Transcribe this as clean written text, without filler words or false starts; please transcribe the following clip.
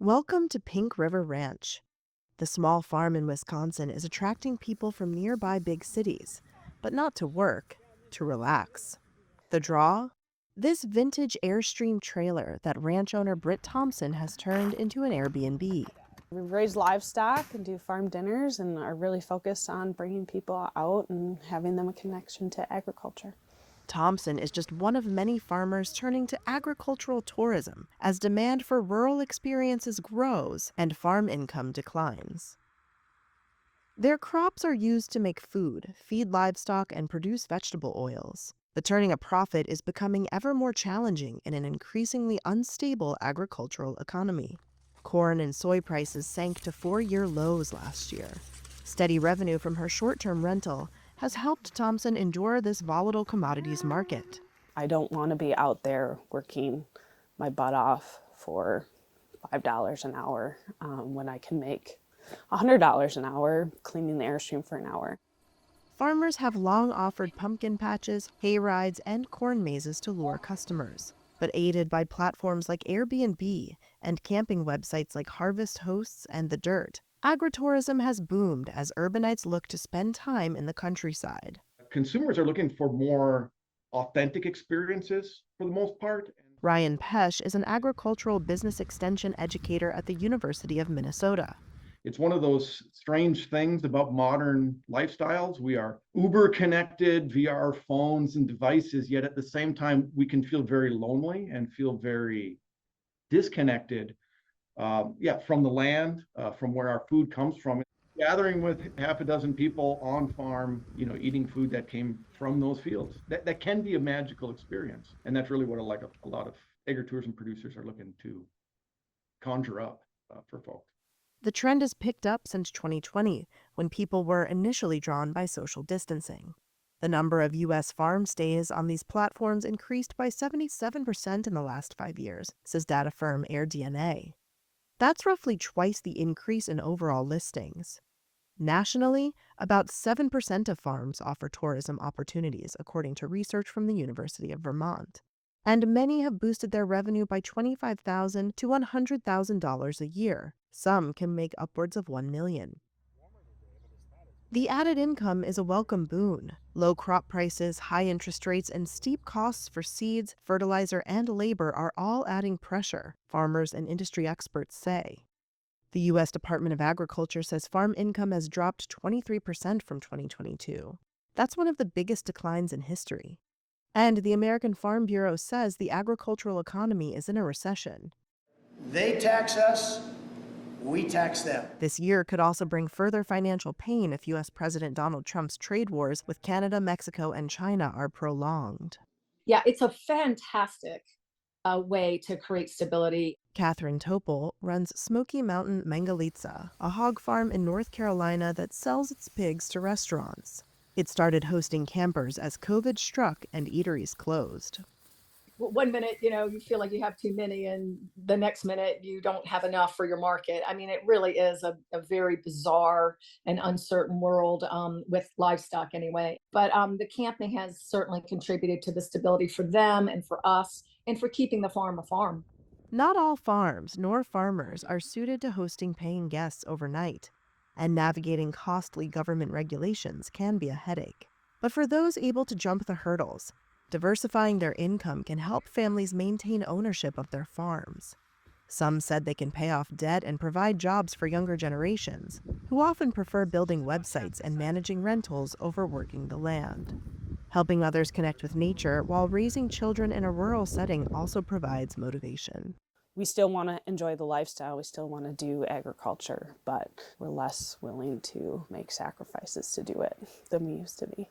Welcome to Pink River Ranch. The small farm in Wisconsin is attracting people from nearby big cities, but not to work, to relax. The draw? This vintage Airstream trailer that ranch owner Brit Thompson has turned into an Airbnb. We raise livestock and do farm dinners and are really focused on bringing people out and having them a connection to agriculture. Thompson is just one of many farmers turning to agricultural tourism as demand for rural experiences grows and farm income declines. Their crops are used to make food, feed livestock, and produce vegetable oils. But turning a profit is becoming ever more challenging in an increasingly unstable agricultural economy. Corn and soy prices sank to 4-year lows last year. Steady revenue from her short-term rental has helped Thompson endure this volatile commodities market. I don't want to be out there working my butt off for $5 an hour when I can make $100 an hour cleaning the Airstream for an hour. Farmers have long offered pumpkin patches, hay rides, and corn mazes to lure customers. But aided by platforms like Airbnb and camping websites like Harvest Hosts and The Dirt, agritourism has boomed as urbanites look to spend time in the countryside. Consumers are looking for more authentic experiences for the most part. Ryan Pesh is an agricultural business extension educator at the University of Minnesota. It's one of those strange things about modern lifestyles. We are uber connected via our phones and devices, yet at the same time, we can feel very lonely and feel very disconnected from the land, from where our food comes from. Gathering with half a dozen people on farm, eating food that came from those fields. That can be a magical experience. And that's really what a lot of agritourism producers are looking to conjure up for folks. The trend has picked up since 2020, when people were initially drawn by social distancing. The number of U.S. farm stays on these platforms increased by 77% in the last 5 years, says data firm AirDNA. That's roughly twice the increase in overall listings. Nationally, about 7% of farms offer tourism opportunities, according to research from the University of Vermont. And many have boosted their revenue by $25,000 to $100,000 a year. Some can make upwards of $1 million. The added income is a welcome boon. Low crop prices, high interest rates, and steep costs for seeds, fertilizer, and labor are all adding pressure, farmers and industry experts say. The U.S. Department of Agriculture says farm income has dropped 23% from 2022. That's one of the biggest declines in history. And the American Farm Bureau says the agricultural economy is in a recession. They tax us, we tax them. This year could also bring further financial pain if U.S. President Donald Trump's trade wars with Canada, Mexico, and China are prolonged. Yeah, it's a fantastic way to create stability. Catherine Topol runs Smoky Mountain Mangalitsa, a hog farm in North Carolina that sells its pigs to restaurants. It started hosting campers as COVID struck and eateries closed. One minute, you feel like you have too many, and the next minute you don't have enough for your market. I mean, it really is a very bizarre and uncertain world with livestock anyway. But the camping has certainly contributed to the stability for them and for us and for keeping the farm a farm. Not all farms nor farmers are suited to hosting paying guests overnight, and navigating costly government regulations can be a headache. But for those able to jump the hurdles, diversifying their income can help families maintain ownership of their farms. Some said they can pay off debt and provide jobs for younger generations, who often prefer building websites and managing rentals over working the land. Helping others connect with nature while raising children in a rural setting also provides motivation. We still want to enjoy the lifestyle. We still want to do agriculture, but we're less willing to make sacrifices to do it than we used to be.